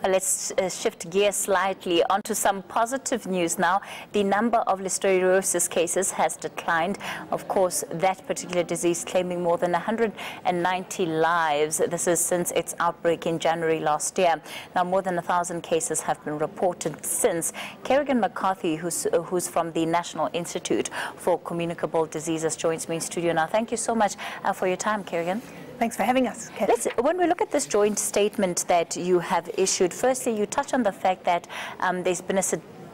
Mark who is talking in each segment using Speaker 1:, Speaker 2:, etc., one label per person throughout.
Speaker 1: Let's shift gears slightly onto some positive news now. The number of listeriosis cases has declined. Of course, that particular disease claiming more than 190 lives. This is since its outbreak in January last year. Now, more than 1,000 cases have been reported since. Kerrigan McCarthy, who's from the National Institute for Communicable Diseases, joins me in studio now. Thank you so much for your time, Kerrigan.
Speaker 2: Thanks for having us, Kathy.
Speaker 1: When we look at this joint statement that you have issued, firstly, you touch on the fact that there's been a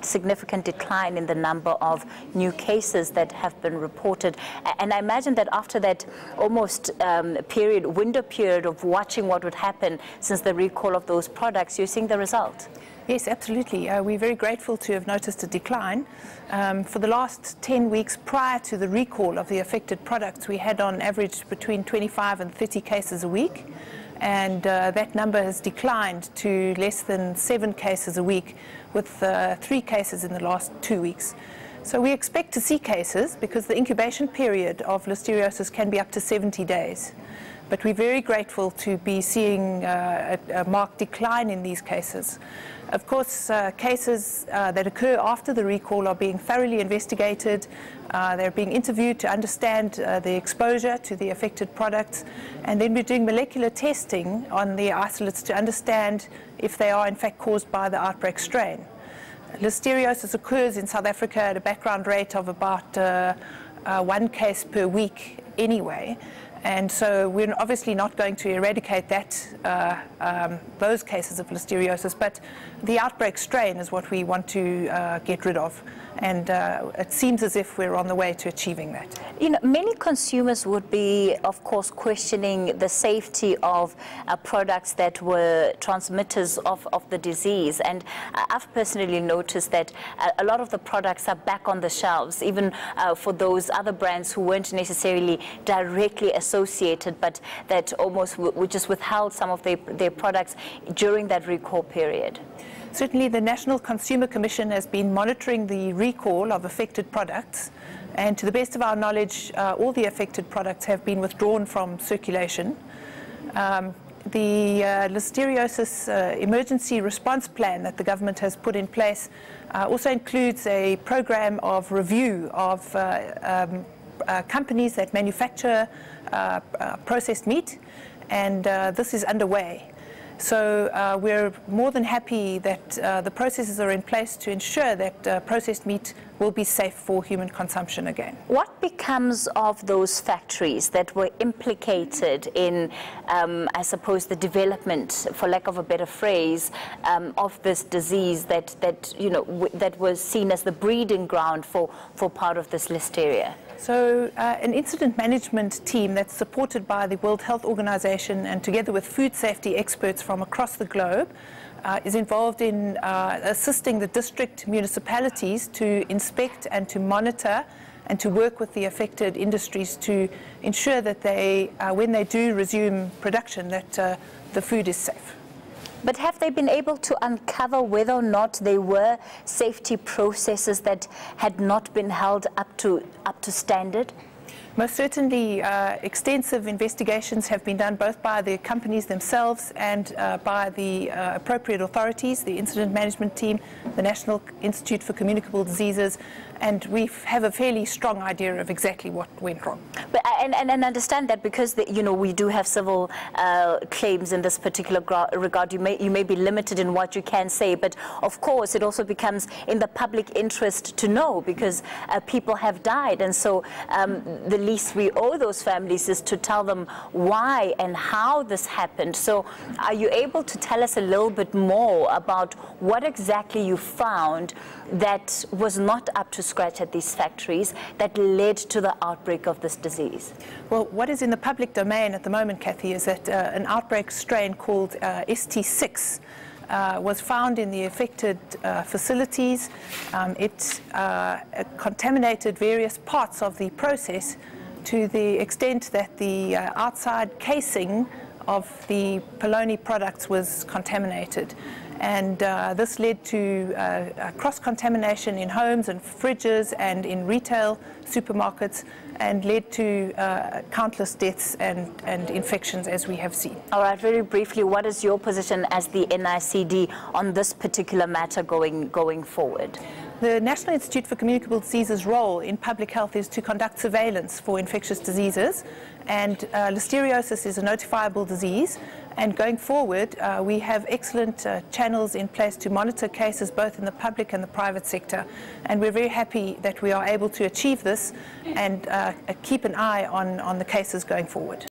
Speaker 1: significant decline in the number of new cases that have been reported. And I imagine that after that almost window period of watching what would happen since the recall of those products, you're seeing the result.
Speaker 2: Yes, absolutely. We're very grateful to have noticed a decline. For the last 10 weeks prior to the recall of the affected products, we had on average between 25 and 30 cases a week. And that number has declined to less than 7 cases a week, with 3 cases in the last 2 weeks. So we expect to see cases because the incubation period of listeriosis can be up to 70 days. But we're very grateful to be seeing a marked decline in these cases. Of course, cases that occur after the recall are being thoroughly investigated. They're being interviewed to understand the exposure to the affected products. And then we're doing molecular testing on the isolates to understand if they are in fact caused by the outbreak strain. Listeriosis occurs in South Africa at a background rate of about 1 case per week anyway. And so we're obviously not going to eradicate those cases of listeriosis, but the outbreak strain is what we want to get rid of. And it seems as if we're on the way to achieving that.
Speaker 1: You know, many consumers would be, of course, questioning the safety of products that were transmitters of the disease. And I've personally noticed that a lot of the products are back on the shelves, even for those other brands who weren't necessarily directly associated, but that almost just withheld some of their products during that recall period.
Speaker 2: Certainly, the National Consumer Commission has been monitoring the recall of affected products, and to the best of our knowledge, all the affected products have been withdrawn from circulation. The listeriosis emergency response plan that the government has put in place also includes a program of review of companies that manufacture processed meat, and this is underway. So we're more than happy that the processes are in place to ensure that processed meat will be safe for human consumption again.
Speaker 1: What becomes of those factories that were implicated in, I suppose, the development, for lack of a better phrase, of this disease that was seen as the breeding ground for part of this listeria?
Speaker 2: So an incident management team that's supported by the World Health Organization and together with food safety experts from across the globe is involved in assisting the district municipalities to inspect and to monitor and to work with the affected industries to ensure that they, when they do resume production, that the food is safe.
Speaker 1: But have they been able to uncover whether or not there were safety processes that had not been held up to standard?
Speaker 2: Most certainly, extensive investigations have been done both by the companies themselves and by the appropriate authorities, the incident management team, the National Institute for Communicable Diseases, and we have a fairly strong idea of exactly what went wrong.
Speaker 1: But and understand that because we do have civil claims in this particular regard. You may be limited in what you can say, but of course it also becomes in the public interest to know because people have died, and so the least we owe those families is to tell them why and how this happened. So are you able to tell us a little bit more about what exactly you found that was not up to scratch at these factories that led to the outbreak of this disease?
Speaker 2: Well, what is in the public domain at the moment, Kathy, is that an outbreak strain called ST6 was found in the affected facilities. It contaminated various parts of the process to the extent that the outside casing of the polony products was contaminated. And this led to cross-contamination in homes and fridges and in retail supermarkets, and led to countless deaths and infections, as we have seen.
Speaker 1: All right, very briefly, what is your position as the NICD on this particular matter going forward?
Speaker 2: The National Institute for Communicable Diseases' role in public health is to conduct surveillance for infectious diseases, and listeriosis is a notifiable disease. And going forward, we have excellent channels in place to monitor cases both in the public and the private sector. And we're very happy that we are able to achieve this and keep an eye on the cases going forward.